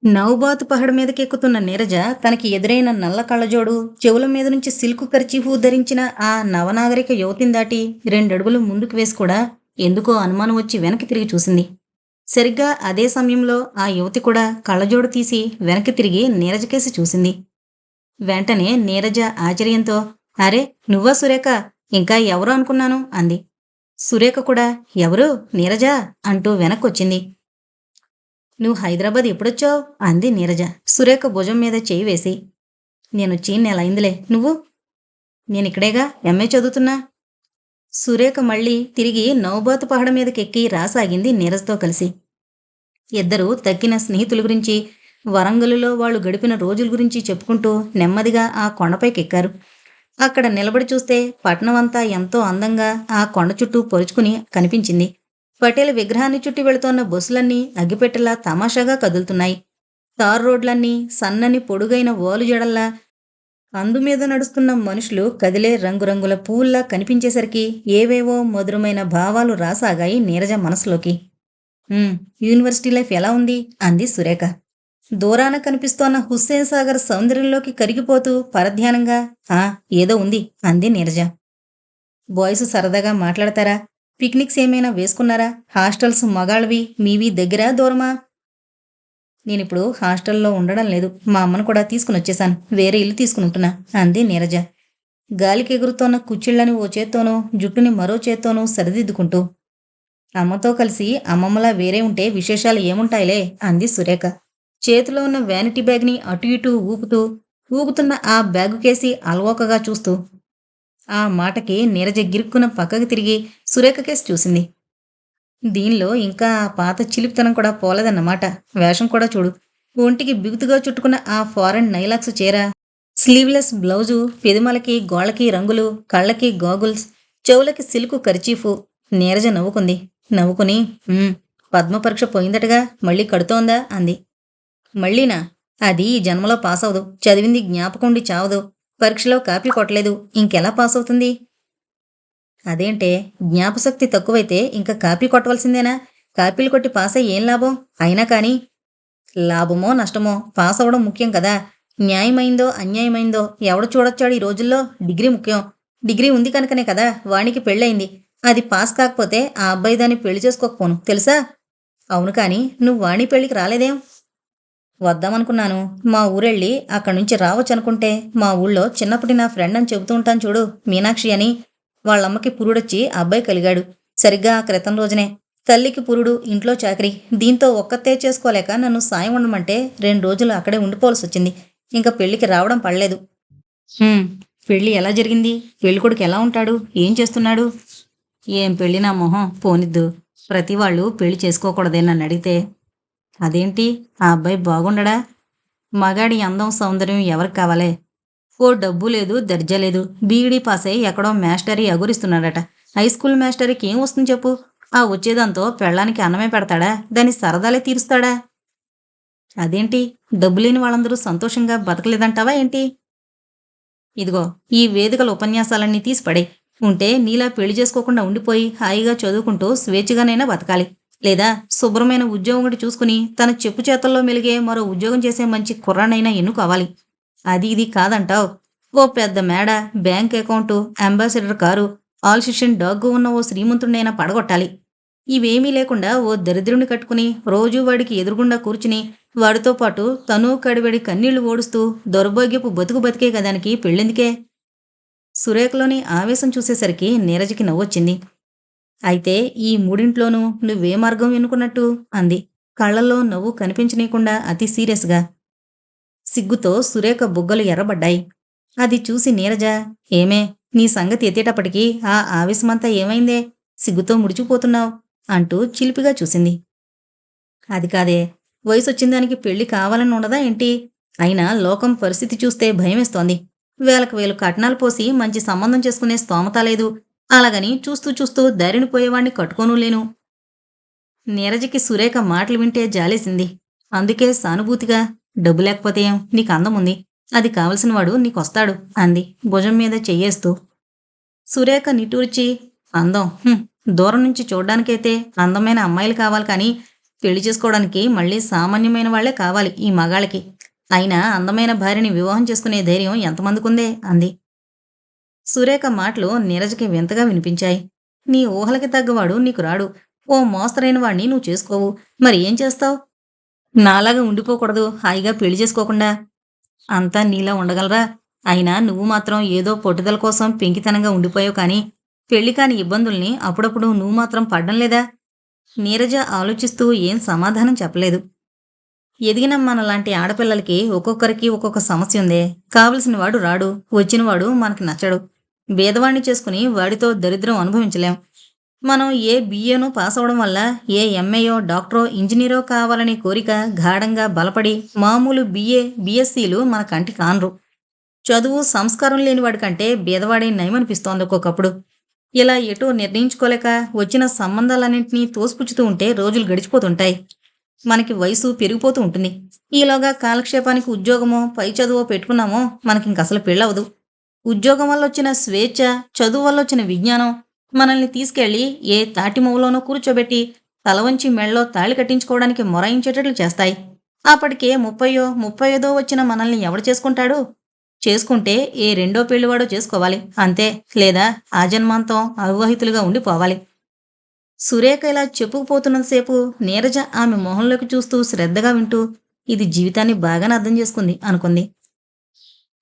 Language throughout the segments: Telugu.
నౌబాతు పహడ్ మీదకెక్కుతున్న నీరజ తనకి ఎదురైన నల్ల కళ్ళజోడు, చెవుల మీద నుంచి సిల్కు కర్చీఫు ధరించిన ఆ నవనాగరిక యువతిని దాటి రెండడుగులు ముందుకు వేసి కూడా ఎందుకో అనుమానం వచ్చి వెనక్కి తిరిగి చూసింది. సరిగ్గా అదే సమయంలో ఆ యువతి కూడా కళ్ళజోడు తీసి వెనక్కి తిరిగి నీరజకేసి చూసింది. వెంటనే నీరజ ఆశ్చర్యంతో, అరే, నువ్వా సురేఖ? ఇంకా ఎవరో అనుకున్నాను అంది. సురేఖ కూడా, ఎవరు? నీరజా అంటూ వెనక్కొచ్చింది. నువ్వు హైదరాబాద్ ఎప్పుడొచ్చావు అంది నీరజ సురేఖ భుజం మీద చేయి వేసి. నేనొచ్చి నెలయిందిలే. నువ్వు? నేనిక్కడేగా, ఎంఏ చదువుతున్నా. సురేఖ మళ్ళీ తిరిగి నౌబాతు పహడ మీదకెక్కి రాసాగింది నీరజ్తో కలిసి. ఇద్దరూ తక్కిన స్నేహితుల గురించి, వరంగలులో వాళ్ళు గడిపిన రోజుల గురించి చెప్పుకుంటూ నెమ్మదిగా ఆ కొండపైకెక్కారు. అక్కడ నిలబడి చూస్తే పట్నమంతా ఎంతో అందంగా ఆ కొండ చుట్టూ పొరుచుకుని కనిపించింది. పటేల్ విగ్రహాన్ని చుట్టి వెళుతోన్న బస్సులన్నీ అగ్గిపెట్టెలా తమాషాగా కదులుతున్నాయి. తార్ రోడ్లన్నీ సన్నని పొడుగైన ఓలుజడల్లా, అందుమీద నడుస్తున్న మనుషులు కదిలే రంగురంగుల పువ్వుల్లా కనిపించేసరికి ఏవేవో మధురమైన భావాలు రాసాగాయి నీరజ మనసులోకి. "ఉమ్, యూనివర్సిటీ లైఫ్ ఎలా ఉంది?" అంది సురేఖ. దూరాన కనిపిస్తోన్న హుస్సేన్ సాగర్ సౌందర్యంలోకి కరిగిపోతూ పరధ్యానంగా, "ఆ, ఏదో ఉంది" అంది నీరజ. బాయ్స్ సరదాగా మాట్లాడతారా? పిక్నిక్స్ ఏమైనా వేసుకున్నారా? హాస్టల్స్ మగాళ్ళవి మీవి దగ్గరా దూరమా? నేనిప్పుడు హాస్టల్లో ఉండడం లేదు. మా అమ్మను కూడా తీసుకునొచ్చేశాను. వేరే ఇల్లు తీసుకునుంటున్నా అంది నీరజ. గాలికి ఎగురుతోన్న కుచ్చిళ్లని ఓ చేత్తోనూ, జుట్టుని మరో చేత్తోనూ సరిదిద్దుకుంటూ. అమ్మతో కలిసి అమ్మమ్మలా వేరే ఉంటే విశేషాలు ఏముంటాయిలే అంది సురేఖ. చేతిలో ఉన్న వ్యానిటీ బ్యాగ్ని అటు ఇటూ ఊగుతున్న ఆ బ్యాగుకేసి అలవోకగా చూస్తూ. ఆ మాటకి నీరజ గిరుక్కున పక్కకి తిరిగి సురేఖకేసి చూసింది. దీనిలో ఇంకా ఆ పాత చిలిపితనం కూడా పోలేదన్నమాట. వేషం కూడా చూడు. ఒంటికి బిగుతుగా చుట్టుకున్న ఆ ఫారెన్ నైలాక్స్ చీర, స్లీవ్లెస్ బ్లౌజు, పెదిమలకి గోళ్ళకి రంగులు, కళ్ళకి గాగుల్స్, చెవులకి సిల్కు కర్చీఫు. నీరజ నవ్వుకుంది. నవ్వుకుని, పద్మ పరీక్ష పోయిందటగా, మళ్ళీ కడుతోందా అంది. మళ్ళీనా? అది ఈ జన్మలో పాసవదు. చదివింది జ్ఞాపకండి చావదు. పరీక్షలో కాపీ కొట్టలేదు. ఇంకెలా పాసవుతుంది? అదేంటే, జ్ఞాపశక్తి తక్కువైతే ఇంక కాపీ కొట్టవలసిందేనా? కాపీలు కొట్టి పాసై ఏం లాభం? అయినా కానీ లాభమో నష్టమో పాసవడం ముఖ్యం కదా. న్యాయమైందో అన్యాయమైందో ఎవడు చూడొచ్చాడు ఈ రోజుల్లో? డిగ్రీ ముఖ్యం. డిగ్రీ ఉంది కనుకనే కదా వానికి పెళ్ళయింది. అది పాస్ కాకపోతే ఆ అబ్బాయి దాన్ని పెళ్లి చేసుకోకపోను తెలుసా? అవును కాని నువ్వు వాణి పెళ్లికి రాలేదేం? వద్దామనుకున్నాను. మా ఊరెళ్ళి అక్కడ్నుంచి రావచ్చనుకుంటే మా ఊళ్ళో చిన్నప్పటి నా ఫ్రెండ్ అని చెబుతూ ఉంటాను చూడు, మీనాక్షి అని. వాళ్ళమ్మకి పురుడొచ్చి అబ్బాయి కలిగాడు. సరిగ్గా ఆ క్రితం రోజునే. తల్లికి పురుడు, ఇంట్లో చాకరీ. దీంతో ఒక్కతే చేసుకోలేక నన్ను సాయం ఉండమంటే 2 రోజులు అక్కడే ఉండిపోవలసొచ్చింది. ఇంక పెళ్లికి రావడం పడలేదు. హ్మ్. పెళ్లి ఎలా జరిగింది? పెళ్ళికొడుకు ఎలా ఉంటాడు? ఏం చేస్తున్నాడు? ఏం పెళ్లి నా మొహం పోనిద్దు. ప్రతి వాళ్ళు పెళ్లి చేసుకోకూడదే నన్నడిగితే. అదేంటి? ఆ అబ్బాయి బాగుండడా? మగాడి అందం సౌందర్యం ఎవరికి కావాలే? ఓ డబ్బు లేదు, దర్జా లేదు. బీఈడీ పాస్ అయి ఎక్కడో మేస్టరీ ఎగురిస్తున్నాడట. హైస్కూల్ మేస్టరీకి ఏం వస్తుంది చెప్పు? ఆ వచ్చేదాంతో పెళ్ళానికి అన్నమే పెడతాడా? దాని సరదాలే తీరుస్తాడా? అదేంటి? డబ్బులేని వాళ్ళందరూ సంతోషంగా బతకలేదంటావా ఏంటి? ఇదిగో, ఈ వేదికల ఉపన్యాసాలన్నీ తీసి పడేయ్. ఉంటే నీలా పెళ్లి చేసుకోకుండా ఉండిపోయి హాయిగా చదువుకుంటూ స్వేచ్ఛగానైనా బతకాలి. లేదా శుభ్రమైన ఉద్యోగం ఒకటి చూసుకుని తన చెప్పు చేతల్లో మెలిగే మరో ఉద్యోగం చేసే మంచి కుర్రాన్నైనా ఎన్నుకోవాలి. అది ఇది కాదంటావ్. ఓ పెద్ద మేడ, బ్యాంక్ అకౌంటు, అంబాసిడర్ కారు, ఆల్షిషన్ డాగ్గు ఉన్న ఓ శ్రీమంతుణ్ణైనా పడగొట్టాలి. ఇవేమీ లేకుండా ఓ దరిద్రుని కట్టుకుని రోజూ వాడికి ఎదురుగుండా కూర్చుని వాడితో పాటు తనూ కడివెడి కన్నీళ్లు ఓడుస్తూ దౌర్భాగ్యపు బతుకు బతికే గదానికి పెళ్ళెందుకే? సురేఖలోని ఆవేశం చూసేసరికి నీరజకి నవ్వొచ్చింది. అయితే ఈ మూడింట్లోనూ నువ్వే మార్గం ఎన్నుకున్నట్టు? అంది కళ్ళల్లో నవ్వు కనిపించనీయకుండా అతి సీరియస్గా. సిగ్గుతో సురేఖ బుగ్గలు ఎర్రబడ్డాయి. అది చూసి నీరజ, ఏమే, నీ సంగతి ఎత్తేటప్పటికీ ఆ ఆవేశమంతా ఏమైందే? సిగ్గుతో ముడిచిపోతున్నావ్ అంటూ చిలిపిగా చూసింది. అది కాదే, వయసొచ్చిందానికి పెళ్లి కావాలని ఉండదా ఏంటి? అయినా లోకం పరిస్థితి చూస్తే భయమేస్తోంది. వేలకు వేలు కట్నాలు పోసి మంచి సంబంధం చేసుకునే స్తోమత లేదు. అలాగని చూస్తూ చూస్తూ దారిన పోయేవాణ్ణి కట్టుకోనూ లేను. నీరజకి సురేఖ మాటలు వింటే జాలేసింది. అందుకే సానుభూతిగా, డబ్బు లేకపోతే ఏం, నీకు అందముంది. అది కావలసినవాడు నీకొస్తాడు అంది భుజం మీద చెయ్యేస్తూ. సురేఖ నిట్టూర్చి, అందం, దూరం నుంచి చూడ్డానికైతే అందమైన అమ్మాయిలు కావాలి కానీ పెళ్లి చేసుకోవడానికి మళ్ళీ సామాన్యమైన వాళ్లే కావాలి ఈ మగాళ్ళకి. అయినా అందమైన భార్యని వివాహం చేసుకునే ధైర్యం ఎంతమందికుందే అంది. సురేఖ మాటలు నీరజకి వింతగా వినిపించాయి. నీ ఊహలకి తగ్గవాడు నీకు రాడు. ఓ మోస్తరైన వాణ్ణి నువ్వు చేసుకోవు. మరి ఏం చేస్తావు? నాలాగా ఉండిపోకూడదు హాయిగా పెళ్లి చేసుకోకుండా. అంతా నీలా ఉండగలరా? అయినా నువ్వు మాత్రం ఏదో పట్టుదల కోసం పెంకితనంగా ఉండిపోయావు కానీ, పెళ్లి కాని ఇబ్బందుల్ని అప్పుడప్పుడు నువ్వు మాత్రం పడ్డం లేదా? నీరజ ఆలోచిస్తూ ఏం సమాధానం చెప్పలేదు. ఎదిగిన మనలాంటి ఆడపిల్లలకి ఒక్కొక్కరికి ఒక్కొక్క సమస్య ఉందే. కావలసిన వాడు రాడు, వచ్చినవాడు మనకి నచ్చడు. భేదవాణ్ణి చేసుకుని వాడితో దరిద్రం అనుభవించలేం. మనం ఏ బిఏనో పాస్ అవడం వల్ల ఏ ఎంఏయో డాక్టరో ఇంజనీరో కావాలనే కోరిక గాఢంగా బలపడి మామూలు బిఏ బిఎస్సీలు మన కంటి కానరు. చదువు సంస్కారం లేని వాడి కంటే బీదవాడే నయమనిపిస్తోంది ఒక్కొక్కప్పుడు. ఇలా ఎటో నిర్ణయించుకోలేక వచ్చిన సంబంధాలన్నింటినీ తోసిపుచ్చుతూ ఉంటే రోజులు గడిచిపోతుంటాయి. మనకి వయసు పెరిగిపోతూ ఉంటుంది. ఈలోగా కాలక్షేపానికి ఉద్యోగమో పై చదువో పెట్టుకున్నామో మనకింక అసలు పెళ్ళవదు. ఉద్యోగం వల్ల వచ్చిన స్వేచ్ఛ, చదువు వల్ల వచ్చిన విజ్ఞానం మనల్ని తీసుకెళ్లి ఏ తాటిమూలలోనో కూర్చోబెట్టి తలవంచి మెళ్ళో తాళి కట్టించుకోవడానికి మొరాయించేటట్లు చేస్తాయి. అప్పటికే 30 35 వచ్చిన మనల్ని ఎవడు చేసుకుంటాడు? చేసుకుంటే ఏ రెండో పెళ్లివాడో చేసుకోవాలి అంతే. లేదా ఆ జన్మాంతం అవివాహితులుగా ఉండిపోవాలి. సురేఖ ఇలా చెప్పుకుపోతున్నంతసేపు నీరజ ఆమె మొహంలోకి చూస్తూ శ్రద్ధగా వింటూ ఇది జీవితాన్ని బాగానే అర్థం చేసుకుంది అనుకుంది.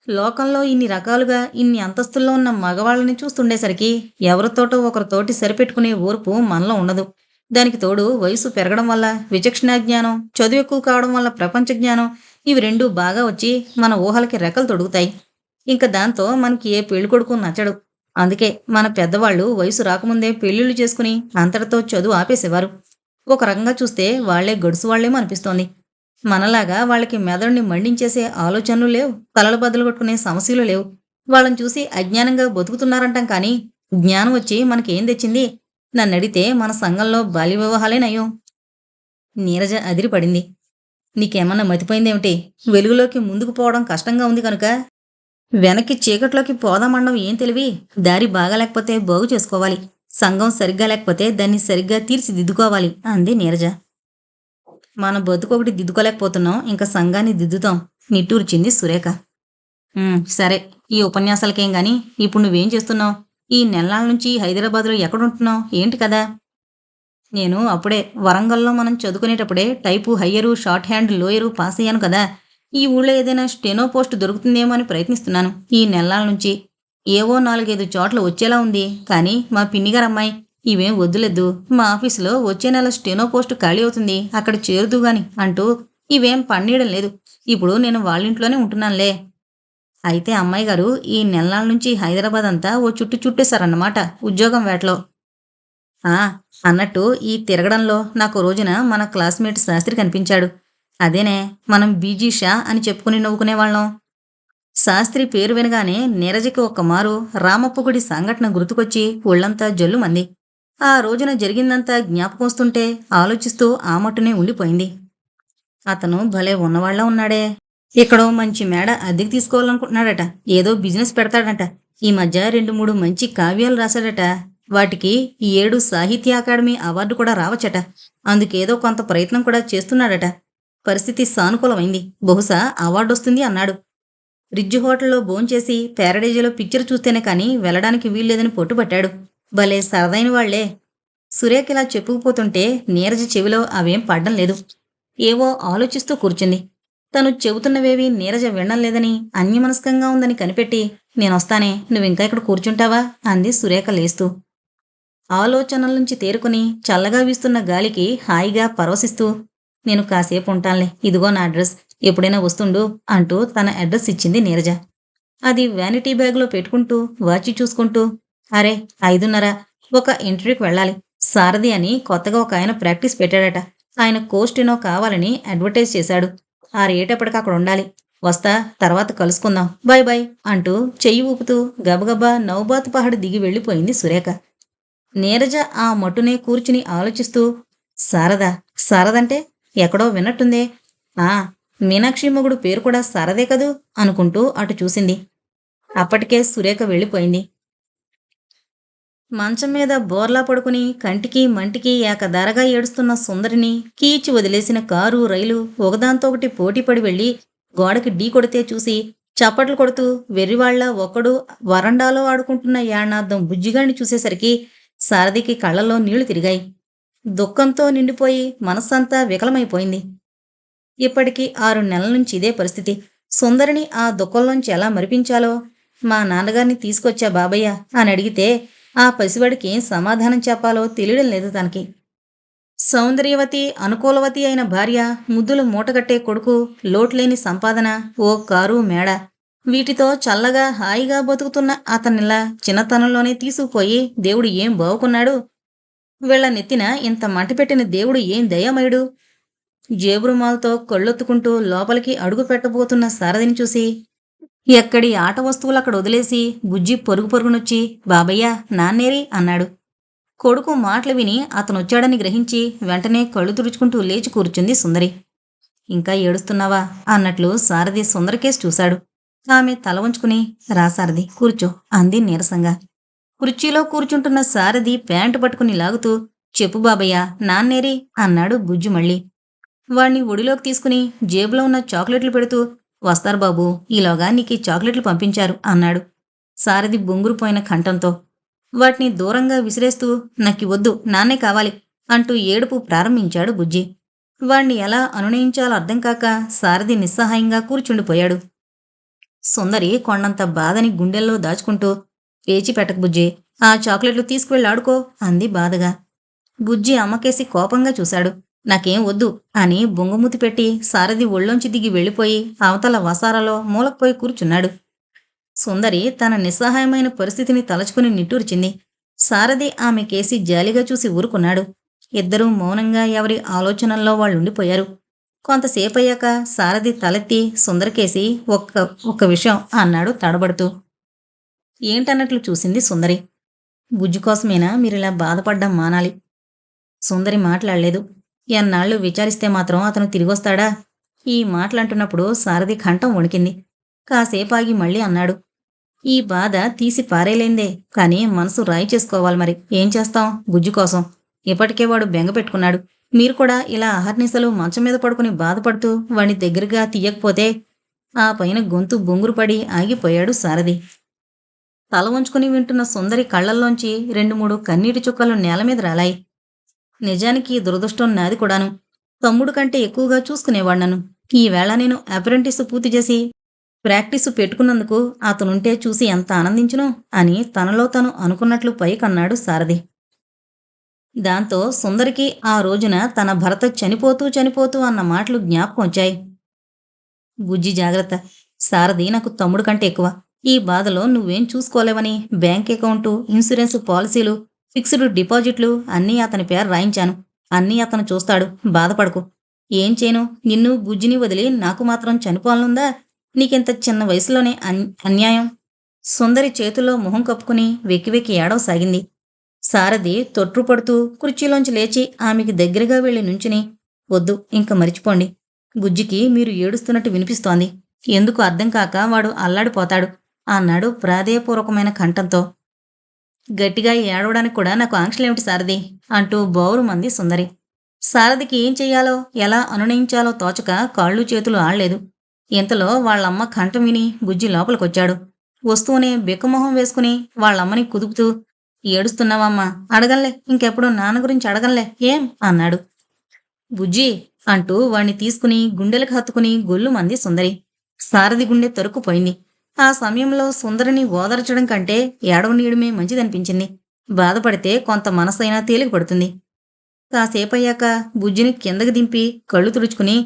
లోకంలో ఇన్ని రకాలుగా ఇన్ని అంతస్తుల్లో ఉన్న మగవాళ్ళని చూస్తుండేసరికి ఎవరితోటో ఒకరితోటి సరిపెట్టుకునే ఓర్పు మనలో ఉండదు. దానికి తోడు వయసు పెరగడం వల్ల విచక్షణా జ్ఞానం, చదువు ఎక్కువ కావడం వల్ల ప్రపంచ జ్ఞానం ఇవి రెండూ బాగా వచ్చి మన ఊహలకి రెక్కలు తొడుగుతాయి. ఇంక దాంతో మనకి ఏ పెళ్ళికొడుకు నచ్చడు. అందుకే మన పెద్దవాళ్ళు వయసు రాకముందే పెళ్ళిళ్ళు చేసుకుని అంతటితో చదువు ఆపేసేవారు. ఒక రకంగా చూస్తే వాళ్లే గడుసు వాళ్లేమో అనిపిస్తోంది. మనలాగా వాళ్ళకి మెదడుని మండించేసే ఆలోచనలు లేవు, కలలు బద్దలు కొట్టుకునే సమస్యలు లేవు. వాళ్ళని చూసి అజ్ఞానంగా బతుకుతున్నారంటాం కానీ జ్ఞానం వచ్చి మనకేం తెచ్చింది? నన్నడిగితే మన సంఘంలో బాల్య వివాహాలే నయం. నీరజ అదిరిపడింది. నీకేమన్నా మతిపోయిందేమిటి? వెలుగులోకి ముందుకు పోవడం కష్టంగా ఉంది కనుక వెనక్కి చీకట్లోకి పోదామనడం ఏం తెలివి? దారి బాగాలేకపోతే బాగు చేసుకోవాలి. సంఘం సరిగ్గా లేకపోతే దాన్ని సరిగ్గా తీర్చిదిద్దుకోవాలి అంది నీరజ. మన బతుకొకటి దిద్దుకోలేకపోతున్నాం, ఇంకా సంఘాన్ని దిద్దుతాం నిట్టూర్చింది సురేఖ. సరే, ఈ ఉపన్యాసాలకేం గాని ఇప్పుడు నువ్వేం చేస్తున్నావు? ఈ నెలల నుంచి హైదరాబాద్లో ఎక్కడుంటున్నావు ఏంటి కదా? నేను అప్పుడే వరంగల్లో మనం చదువుకునేటప్పుడే type higher, shorthand lower pass అయ్యాను కదా. ఈ ఊళ్ళో ఏదైనా స్టెనో పోస్ట్ దొరుకుతుందేమో అని ప్రయత్నిస్తున్నాను ఈ నెలల నుంచి. ఏవో 4 5 చోట్ల వచ్చేలా ఉంది. కానీ మా పిన్నిగారు అమ్మాయి ఇవేం వద్దులేదు, మా ఆఫీసులో వచ్చే నెల స్టెనో పోస్టు ఖాళీ అవుతుంది, అక్కడ చేరుదు గాని అంటూ ఇవేం పన్నీయడం లేదు. ఇప్పుడు నేను వాళ్ళింట్లోనే ఉంటున్నానులే. అయితే అమ్మాయి గారు ఈ నెలల నుంచి హైదరాబాద్ అంతా ఓ చుట్టు చుట్టేశారన్నమాట ఉద్యోగం వేటలో. అన్నట్టు ఈ తిరగడంలో నాకు రోజున మన క్లాస్మేట్ శాస్త్రి కనిపించాడు. అదేనే మనం బీజీ షా అని చెప్పుకుని నవ్వుకునేవాళ్ళం. శాస్త్రి పేరు వినగానే నీరజకి ఒక్కమారు రామప్ప గుడి సంఘటన గుర్తుకొచ్చి ఒళ్లంతా జల్లుమంది. ఆ రోజున జరిగిందంతా జ్ఞాపకొస్తుంటే ఆలోచిస్తూ ఆ మట్టునే ఉండిపోయింది. అతను భలే ఉన్నవాళ్లా ఉన్నాడే. ఇక్కడో మంచి మేడ అద్దెకి తీసుకోవాలనుకుంటున్నాడట. ఏదో బిజినెస్ పెడతాడట. ఈ మధ్య 2 3 మంచి కావ్యాలు రాశాడట. వాటికి 7 సాహిత్య అకాడమీ అవార్డు కూడా రావచ్చట. అందుకేదో కొంత ప్రయత్నం కూడా చేస్తున్నాడట. పరిస్థితి సానుకూలమైంది. బహుశా అవార్డు వస్తుంది అన్నాడు. రిడ్జ్ హోటల్లో భోంచేసి ప్యారడైజీలో పిక్చర్ చూస్తేనే కానీ వెళ్ళడానికి వీల్లేదని పట్టుబట్టాడు. భలే సరదైన వాళ్లే. సురేఖ ఇలా చెప్పుకుపోతుంటే నీరజ చెవిలో అవేం పడ్డం లేదు. ఏవో ఆలోచిస్తూ కూర్చుంది. తను చెబుతున్నవేవి నీరజ వినడం లేదని, అన్యమనస్కంగా ఉందని కనిపెట్టి నేనొస్తానే, నువ్వింకా ఇక్కడ కూర్చుంటావా అంది సురేఖ లేస్తూ. ఆలోచనల నుంచి తేరుకుని చల్లగా వీస్తున్న గాలికి హాయిగా పరవశిస్తూ నేను కాసేపు ఉంటానులే, ఇదిగో నా అడ్రస్, ఎప్పుడైనా వస్తుండు అంటూ తన అడ్రస్ ఇచ్చింది నీరజ. అది వ్యానిటీ బ్యాగ్లో పెట్టుకుంటూ వాచి చూసుకుంటూ అరే 5:30 ఒక ఇంటర్వ్యూకి వెళ్ళాలి. సారథి అని కొత్తగా ఒక ఆయన ప్రాక్టీస్ పెట్టాడట. ఆయన కోస్టినో కావాలని అడ్వర్టైజ్ చేశాడు. 6 అక్కడ ఉండాలి. వస్తా, తర్వాత కలుసుకుందాం, బాయ్ బాయ్ అంటూ చెయ్యి ఊపుతూ గబగబా నౌబాత్ పహాడ్ దిగి వెళ్ళిపోయింది సురేఖ. నీరజ ఆ మట్టునే కూర్చుని ఆలోచిస్తూ సారదంటే ఎక్కడో విన్నట్టుందే. మీనాక్షి మొగుడు పేరు కూడా సారదే కదూ అనుకుంటూ అటు చూసింది. అప్పటికే సురేఖ వెళ్ళిపోయింది. మంచం మీద బోర్లా పడుకుని కంటికి మంటికి ఏకధారగా ఏడుస్తున్న సుందరిని కీచి వదిలేసిన కారు రైలు ఒకదాంతో ఒకటి పోటీపడి వెళ్ళి గోడకి ఢీ కొడితే చూసి చప్పట్లు కొడుతూ వెర్రివాళ్ల ఒకడు వరండాలో ఆడుకుంటున్న యాణార్థం బుజ్జిగాడిని చూసేసరికి సారథికి కళ్ళల్లో నీళ్లు తిరిగాయి. దుఃఖంతో నిండిపోయి మనస్సంతా వికలమైపోయింది. ఇప్పటికి 6 నెలల నుంచి ఇదే పరిస్థితి. సుందరిని ఆ దుఃఖంలోంచి ఎలా మరిపించాలో మా నాన్నగారిని తీసుకొచ్చా బాబయ్య అని అడిగితే ఆ పసివాడికి ఏం సమాధానం చెప్పాలో తెలియడం లేదు తనకి. సౌందర్యవతి అనుకూలవతి అయిన భార్య, ముద్దులు మూటగట్టే కొడుకు, లోట్లేని సంపాదన, ఓ కారు మేడ, వీటితో చల్లగా హాయిగా బతుకుతున్న అతనిలా చిన్నతనంలోనే తీసుకుపోయి దేవుడు ఏం బావుకున్నాడు? వీళ్ళ నెత్తిన ఇంత మంటపెట్టిన దేవుడు ఏం దయామయుడు? జేబురుమాలతో కళ్ళొత్తుకుంటూ లోపలికి అడుగు పెట్టబోతున్న సారథిని చూసి ఎక్కడి ఆట వస్తువులక్కడ వదిలేసి బుజ్జి పరుగు పరుగునొచ్చి బాబయ్య నాన్నేరి అన్నాడు. కొడుకు మాటలు విని అతనొచ్చాడని గ్రహించి వెంటనే కళ్ళు తుడుచుకుంటూ లేచి కూర్చుంది సుందరి. ఇంకా ఏడుస్తున్నావా అన్నట్లు సారథి సుందరికేసి చూశాడు. ఆమె తల వంచుకుని రా సారథి కూర్చో అంది నీరసంగా. కుర్చీలో కూర్చుంటున్న సారథి ప్యాంటు పట్టుకుని లాగుతూ చెప్పు బాబయ్య నాన్నేరి అన్నాడు బుజ్జి మళ్ళీ. వాణ్ణి ఒడిలోకి తీసుకుని జేబులో ఉన్న చాక్లెట్లు పెడుతూ వస్తారు బాబూ, ఈలోగా నీకీ చాక్లెట్లు పంపించారు అన్నాడు సారథి బొంగురుపోయిన కంఠంతో. వాటిని దూరంగా విసిరేస్తూ నాకివద్దు నాన్నే కావాలి అంటూ ఏడుపు ప్రారంభించాడు బుజ్జి. వాణ్ణి ఎలా అనునయించాలో అర్థం కాక సారథి నిస్సహాయంగా కూర్చుండిపోయాడు. సుందరి కొండంత బాధని గుండెల్లో దాచుకుంటూ పేచి పెట్టక బుజ్జి, ఆ చాక్లెట్లు తీసుకువెళ్ళి ఆడుకో అంది బాధగా. బుజ్జి అమ్మకేసి కోపంగా చూశాడు. నాకేం వద్దు అని బొంగుమూతి పెట్టి సారథి ఒళ్ళోంచి దిగి వెళ్ళిపోయి అవతల వసారాలో మూలకపోయి కూర్చున్నాడు. సుందరి తన నిస్సహాయమైన పరిస్థితిని తలచుకుని నిట్టూర్చింది. సారథి ఆమె కేసి జాలిగా చూసి ఊరుకున్నాడు. ఇద్దరూ మౌనంగా ఎవరి ఆలోచనల్లో వాళ్ళుండిపోయారు. కొంతసేపయ్యాక సారథి తలెత్తి సుందరికేసి ఒక్క విషయం అన్నాడు తడబడుతూ. ఏంటన్నట్లు చూసింది సుందరి. బుజ్జి కోసమేనా మీరిలా బాధపడ్డం మానాలి. సుందరి మాట్లాడలేదు. ఎన్నాళ్ళు విచారిస్తే మాత్రం అతను తిరిగొస్తాడా? ఈ మాటలంటున్నప్పుడు సారథి కంఠం వణికింది. కాసేపాగి మళ్ళీ అన్నాడు. ఈ బాధ తీసి పారేలేందే, కానీ మనసు రాయి చేసుకోవాలి మరి. ఏం చేస్తాం బుజ్జి కోసం. ఇప్పటికే వాడు బెంగ పెట్టుకున్నాడు. మీరు కూడా ఇలా అహర్నిశలు మంచం మీద పడుకుని బాధపడుతూ వాణ్ణి దగ్గరగా తీయకపోతే ఆ పైన గొంతు బొంగురుపడి ఆగిపోయాడు సారథి. తల వంచుకుని వింటున్న సుందరి కళ్లల్లోంచి 2-3 కన్నీటి చుక్కలు నేలమీద రాలాయి. నిజానికి దురదృష్టం నాది కూడాను. తమ్ముడు కంటే ఎక్కువగా చూసుకునేవాణ్ణను. ఈవేళ నేను అప్రెంటిస్ పూర్తి చేసి ప్రాక్టీసు పెట్టుకున్నందుకు అతనుంటే చూసి ఎంత ఆనందించును అని తనలో తను అనుకున్నట్లు పైకన్నాడు సారథి. దాంతో సుందరికి ఆ రోజున తన భర్త చనిపోతూ అన్న మాటలు జ్ఞాపకం వచ్చాయి. బుజ్జి జాగ్రత్త, సారథి నాకు తమ్ముడు కంటే ఎక్కువ. ఈ బాధలో నువ్వేం చూసుకోలేవని బ్యాంక్ అకౌంటు, ఇన్సూరెన్స్ పాలసీలు, ఫిక్స్డ్ డిపాజిట్లు అన్నీ అతని పేరు రాయించాను. అన్నీ అతను చూస్తాడు, బాధపడకు. ఏం చేయను, నిన్ను బుజ్జిని వదిలి నాకు మాత్రం చనిపోవాలనుందా? నీకింత చిన్న వయసులోనే అన్యాయం. సుందరి చేతుల్లో మొహం కప్పుకుని వెక్కి వెక్కి ఏడవసాగింది. సారథి తొట్రుపడుతూ కుర్చీలోంచి లేచి ఆమెకి దగ్గరగా వెళ్లి నుంచుని వద్దు, ఇంక మరిచిపోండి. బుజ్జికి మీరు ఏడుస్తున్నట్టు వినిపిస్తోంది. ఎందుకు అర్థం కాక వాడు అల్లాడిపోతాడు అన్నాడు ప్రాధేయపూర్వకమైన కంఠంతో. గట్టిగా ఏడవడానికి కూడా నాకు ఆంక్షలేమిటి సారథి అంటూ బోరుమంది సుందరి. సారథికి ఏం చెయ్యాలో ఎలా అనునయించాలో తోచక కాళ్ళు చేతులు ఆడలేదు. ఇంతలో వాళ్ళమ్మ కంఠం విని బుజ్జి లోపలికొచ్చాడు. వస్తూనే బిక్కమొహం వేసుకుని వాళ్ళమ్మని కుదుపుతూ ఏడుస్తున్నావమ్మా, అడగంలే, ఇంకెప్పుడు నాన్న గురించి అడగంలే ఏం అన్నాడు. బుజ్జి అంటూ వాణ్ణి తీసుకుని గుండెలకు హత్తుకుని గొల్లుమంది సుందరి. సారథి గుండె తరుక్కుపోయింది. ఆ సమయంలో సుందరిని ఓదార్చడం కంటే ఏడవనీయడమే మంచిదనిపించింది. బాధపడితే కొంత మనసైనా తేలిక పడుతుంది. కాసేపయ్యాక బుజ్జిని కిందకి దింపి కళ్ళు తుడుచుకుని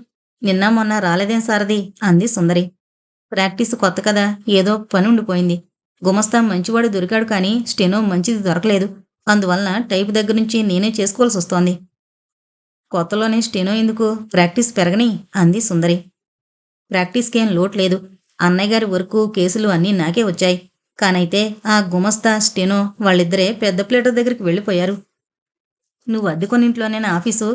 నిన్న మొన్న రాలేదేం సారథి అంది సుందరి. ప్రాక్టీసు కొత్త కదా, ఏదో పని ఉండిపోయింది. గుమస్తా మంచివాడు దొరికాడు కానీ స్టెనో మంచిది దొరకలేదు. అందువలన టైపు దగ్గర నుంచి నేనే చేసుకోవాల్సి వస్తోంది. కొత్తలోనే స్టెనో ఎందుకు, ప్రాక్టీస్ పెరగని అంది సుందరి. ప్రాక్టీస్కేం లోటు లేదు. అన్నయ్య గారి వర్కు, కేసులు అన్నీ నాకే వచ్చాయి. కానైతే ఆ గుమస్తా స్టెనో వాళ్ళిద్దరే పెద్ద ప్లేటర్ దగ్గరికి వెళ్ళిపోయారు. నువ్వు అద్దెకొన్నింట్లోనే నా ఆఫీసు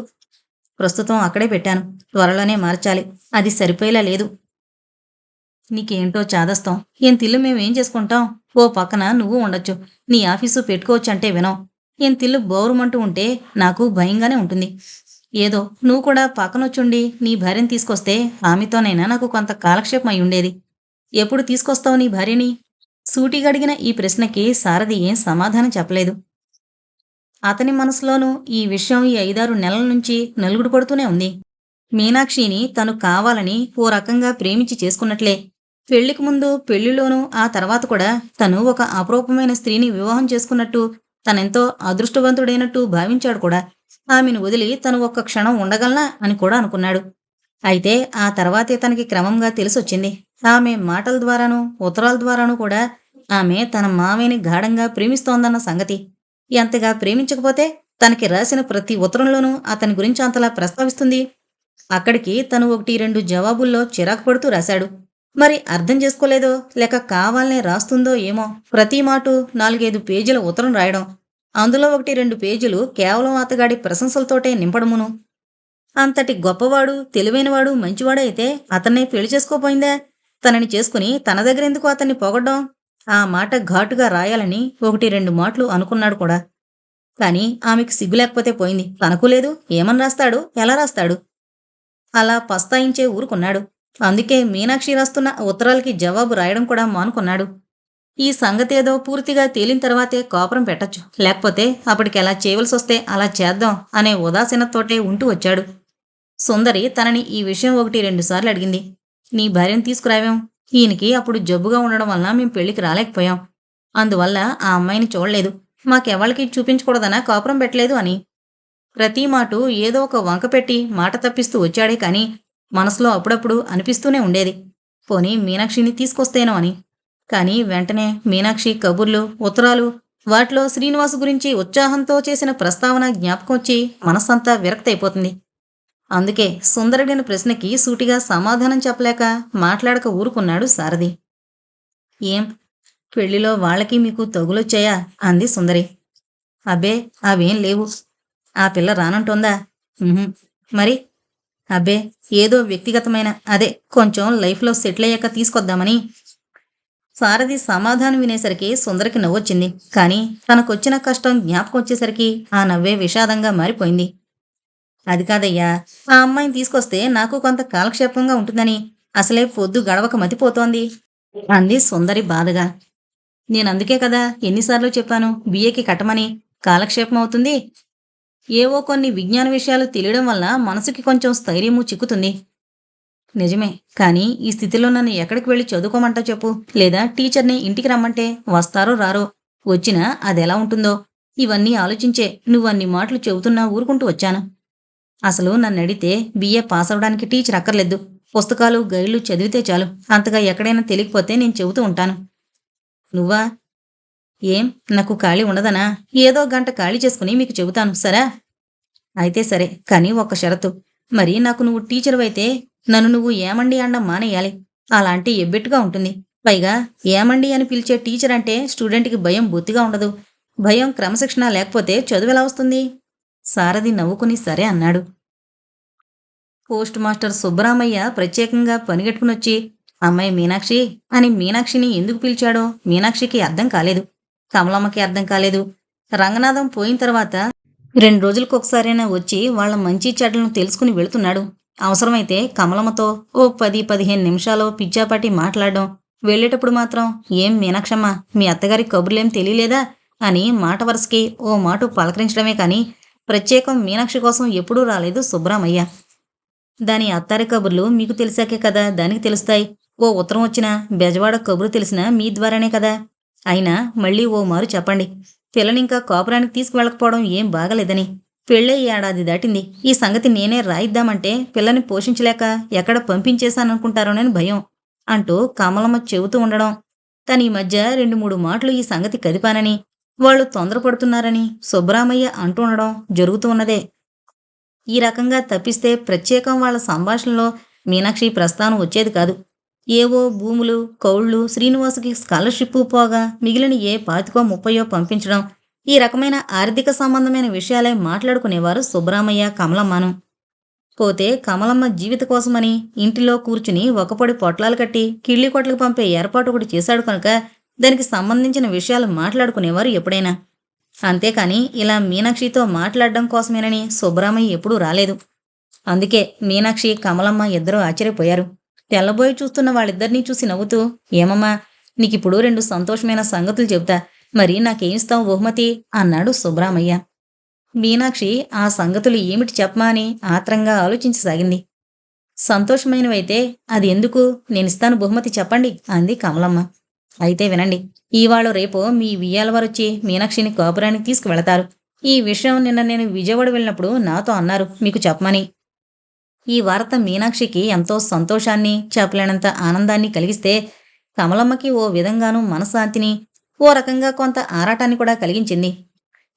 ప్రస్తుతం అక్కడే పెట్టాను. త్వరలోనే మార్చాలి. అది సరిపోయేలా లేదు. నీకేంటో చాదస్తాం. ఇంతిల్లు మేమేం చేసుకుంటాం? ఓ పక్కన నువ్వు ఉండొచ్చు. నీ ఆఫీసు పెట్టుకోవచ్చంటే వినం. ఇంతిల్లు బోరుమంటూ ఉంటే నాకు భయంగానే ఉంటుంది. ఏదో నువ్వు కూడా పక్కనొచ్చుండి నీ భార్యని తీసుకొస్తే ఆమెతోనైనా నాకు కొంత కాలక్షేపం అయ్యుండేది. ఎప్పుడు తీసుకొస్తావు నీ భార్యని? సూటిగడిగిన ఈ ప్రశ్నకి సారథి ఏం సమాధానం చెప్పలేదు. అతని మనసులోనూ ఈ విషయం ఈ 5, 6 నెలల నుంచి నలుగుడు పడుతూనే ఉంది. మీనాక్షిని తను కావాలని ఓ రకంగా ప్రేమించి చేసుకున్నట్లే. పెళ్లికి ముందు, పెళ్లిలోనూ, ఆ తర్వాత కూడా తను ఒక అపురూపమైన స్త్రీని వివాహం చేసుకున్నట్టు, తనెంతో అదృష్టవంతుడైనట్టు భావించాడు కూడా. ఆమెను వదిలి తను ఒక్క క్షణం ఉండగలనా అని కూడా అనుకున్నాడు. అయితే ఆ తర్వాతే తనకి క్రమంగా తెలిసొచ్చింది. ఆమె మాటల ద్వారానూ, ఉత్తరాల ద్వారానూ కూడా ఆమె తన మావయ్యని గాఢంగా ప్రేమిస్తోందన్న సంగతి. ఎంతగా ప్రేమించకపోతే తనకి రాసిన ప్రతి ఉత్తరంలోనూ అతని గురించి అంతలా ప్రస్తావిస్తుంది. అక్కడికి తను 1, 2 జవాబుల్లో చిరాకు పడుతూ రాశాడు. మరి అర్థం చేసుకోలేదో, లేక కావాలనే రాస్తుందో ఏమో ప్రతి మాటు 4, 5 పేజీల ఉత్తరం రాయడం. అందులో 1, 2 పేజీలు కేవలం అతగాడి ప్రశంసలతోటే నింపడమును. అంతటి గొప్పవాడు, తెలివైనవాడు, మంచివాడే అయితే అతన్నే పెళ్లి చేసుకోపోయిందా? తనని చేసుకుని తన దగ్గరెందుకు అతన్ని పొగడ్డం? ఆ మాట ఘాటుగా రాయాలని 1, 2 మాటలు అనుకున్నాడు కూడా. కాని ఆమెకు సిగ్గు లేకపోతే పోయింది. తనకు లేదు. ఏమని రాస్తాడు? ఎలా రాస్తాడు? అలా పస్తాయించే ఊరుకున్నాడు. అందుకే మీనాక్షి రాస్తున్న ఉత్తరాలకి జవాబు రాయడం కూడా మానుకున్నాడు. ఈ సంగతేదో పూర్తిగా తేలిన తర్వాతే కాపురం పెట్టొచ్చు. లేకపోతే అప్పటికెలా చేయవలసొస్తే అలా చేద్దాం అనే ఉదాసీనతోటే ఉంటూ వచ్చాడు. సుందరి తనని ఈ విషయం 1, 2 సార్లు అడిగింది. నీ భార్యను తీసుకురావేం? ఈయనకి అప్పుడు జబ్బుగా ఉండడం వలన మేం పెళ్లికి రాలేకపోయాం. అందువల్ల ఆ అమ్మాయిని చూడలేదు. మాకెవళ్ళకి చూపించకూడదనా కాపురం పెట్టలేదు అని. ప్రతి మాటు ఏదో ఒక వంక పెట్టి మాట తప్పిస్తూ వచ్చాడే కాని మనసులో అప్పుడప్పుడు అనిపిస్తూనే ఉండేది. పోనీ మీనాక్షిని తీసుకొస్తేనో అని. కాని వెంటనే మీనాక్షి కబుర్లు, ఉత్తరాలు, వాటిలో శ్రీనివాసు గురించి ఉత్సాహంతో చేసిన ప్రస్తావన జ్ఞాపకం వచ్చి మనస్సంతా విరక్తయిపోతుంది. అందుకే సుందరడిన ప్రశ్నకి సూటిగా సమాధానం చెప్పలేక మాట్లాడక ఊరుకున్నాడు సారథి. ఏం పెళ్లిలో వాళ్ళకి మీకు తగులొచ్చాయా? అంది సుందరి. అబ్బే అవేం లేవు. ఆ పిల్ల రానంటోందా? ఉహుం. మరి? అబ్బే ఏదో వ్యక్తిగతమైన అదే కొంచెం లైఫ్లో సెటిల్ అయ్యాక తీసుకొద్దామని. సారథి సమాధానం వినేసరికి సుందరికి నవ్వొచ్చింది. కాని తనకొచ్చిన కష్టం జ్ఞాపకం వచ్చేసరికి ఆ నవ్వే విషాదంగా మారిపోయింది. అది కాదయ్యా, ఆ అమ్మాయిని తీసుకొస్తే నాకు కొంత కాలక్షేపంగా ఉంటుందని అసలే పొద్దు గడవక మతిపోతోంది అంది సుందరి బాధగా. నేనందుకే కదా ఎన్నిసార్లు చెప్పాను బిఏకి కట్టమని. కాలక్షేపం అవుతుంది. ఏవో కొన్ని విజ్ఞాన విషయాలు తెలియడం వల్ల మనసుకి కొంచెం స్థైర్యము చిక్కుతుంది. నిజమే. కానీ ఈ స్థితిలో నన్ను ఎక్కడికి వెళ్ళి చదువుకోమంటావు చెప్పు? లేదా టీచర్ని ఇంటికి రమ్మంటే వస్తారో రారో? వచ్చినా అదెలా ఉంటుందో? ఇవన్నీ ఆలోచించే నువ్వన్ని మాటలు చెబుతున్నా ఊరుకుంటూ వచ్చాను. అసలు నన్నడిగితే బిఏ పాస్ అవడానికి టీచర్ అక్కర్లేదు. పుస్తకాలు, గైడ్లు చదివితే చాలు. అంతగా ఎక్కడైనా తెలియకపోతే నేను చెబుతూ ఉంటాను. నువ్వా? ఏం నాకు ఖాళీ ఉండదనా? ఏదో గంట ఖాళీ చేసుకుని మీకు చెబుతాను సరా? అయితే సరే. కానీ ఒక్క షరతు. మరి నాకు నువ్వు టీచరువైతే నన్ను నువ్వు ఏమండి అనడం మానేయాలి. అలాంటి ఎబ్బెట్టుగా ఉంటుంది. పైగా ఏమండి అని పిలిచే టీచర్ అంటే స్టూడెంట్‌కి భయం బొత్తిగా ఉండదు. భయం, క్రమశిక్షణ లేకపోతే చదువెలా వస్తుంది? సారథి నవ్వుకుని సరే అన్నాడు. పోస్ట్ మాస్టర్ సుబ్బరామయ్య ప్రత్యేకంగా పనిగట్టుకునొచ్చి అమ్మాయి మీనాక్షి అని మీనాక్షిని ఎందుకు పిలిచాడో మీనాక్షికి అర్థం కాలేదు. కమలమ్మకి అర్థం కాలేదు. రంగనాథం పోయిన తర్వాత 2 రోజులకొకసారైనా వచ్చి వాళ్ళ మంచి చెడ్డలను తెలుసుకుని వెళుతున్నాడు. అవసరమైతే కమలమ్మతో ఓ 10, 15 నిమిషాలో పిచ్చాపాటి మాట్లాడడం. వెళ్ళేటప్పుడు మాత్రం ఏం మీనాక్షమ్మ మీ అత్తగారి కబుర్లేం తెలియలేదా అని మాట వరసకి ఓ మాటు పలకరించడమే కాని ప్రత్యేకం మీనాక్షి కోసం ఎప్పుడూ రాలేదు సుబ్బరామయ్య. దాని అత్తారి కబుర్లు మీకు తెలిసాకే కదా దానికి తెలుస్తాయి. ఓ ఉత్తరం వచ్చినా, బెజవాడ కబురు తెలిసినా మీ ద్వారానే కదా. అయినా మళ్ళీ ఓ మారు చెప్పండి. పిల్లనింకా కాపురానికి తీసుకువెళ్ళకపోవడం ఏం బాగలేదని. పెళ్ళై ఏడాది దాటింది. ఈ సంగతి నేనే రాయిద్దామంటే పిల్లని పోషించలేక ఎక్కడ పంపించేశాననుకుంటారోనని భయం అంటూ కమలమ్మ చెబుతూ ఉండడం. తను ఈ మధ్య 2, 3 మాటలు ఈ సంగతి కదిపానని, వాళ్ళు తొందరపడుతున్నారని సుబ్బరామయ్య అంటూ ఉండడం జరుగుతూ ఉన్నదే. ఈ రకంగా తప్పిస్తే ప్రత్యేకం వాళ్ళ సంభాషణలో మీనాక్షి ప్రస్తావన వచ్చేది కాదు. ఏవో భూములు, కౌళ్ళు, శ్రీనివాసుకి స్కాలర్షిప్పు పోగా మిగిలిన ఏ 25, 30 పంపించడం, ఈ రకమైన ఆర్థిక సంబంధమైన విషయాలే మాట్లాడుకునేవారు సుబ్బరామయ్య, కమలమ్మను. పోతే కమలమ్మ జీవిత కోసమని ఇంటిలో కూర్చుని ఒకపొడి పొట్లాలు కట్టి కిళ్ళి కొట్లకు పంపే ఏర్పాటు ఒకటి చేశాడు కనుక దానికి సంబంధించిన విషయాలు మాట్లాడుకునేవారు ఎప్పుడైనా. అంతేకాని ఇలా మీనాక్షితో మాట్లాడడం కోసమేనని సుబ్బరామయ్య ఎప్పుడూ రాలేదు. అందుకే మీనాక్షి, కమలమ్మ ఇద్దరూ ఆశ్చర్యపోయారు. తెల్లబోయి చూస్తున్న వాళ్ళిద్దరినీ చూసి నవ్వుతూ, ఏమమ్మా, నీకిప్పుడు 2 సంతోషమైన సంగతులు చెబుతా. మరి నాకేమిస్తావు బహుమతి అన్నాడు సుబ్బరామయ్య. మీనాక్షి ఆ సంగతులు ఏమిటి చెప్పమా అని ఆత్రంగా ఆలోచించసాగింది. సంతోషమైనవైతే అది ఎందుకు, నేనిస్తాను బహుమతి చెప్పండి అంది కమలమ్మ. అయితే వినండి, ఇవాళ రేపో మీ వియ్యాలవారొచ్చి మీనాక్షిని కాపురానికి తీసుకువెళతారు. ఈ విషయం నిన్న నేను విజయవాడ వెళ్ళినప్పుడు నాతో అన్నారు మీకు చెప్పమని. ఈ వార్త మీనాక్షికి ఎంతో సంతోషాన్ని, చెప్పలేనంత ఆనందాన్ని కలిగిస్తే కమలమ్మకి ఓ విధంగానూ మనశ్శాంతిని, ఓ రకంగా కొంత ఆరాటాన్ని కూడా కలిగించింది.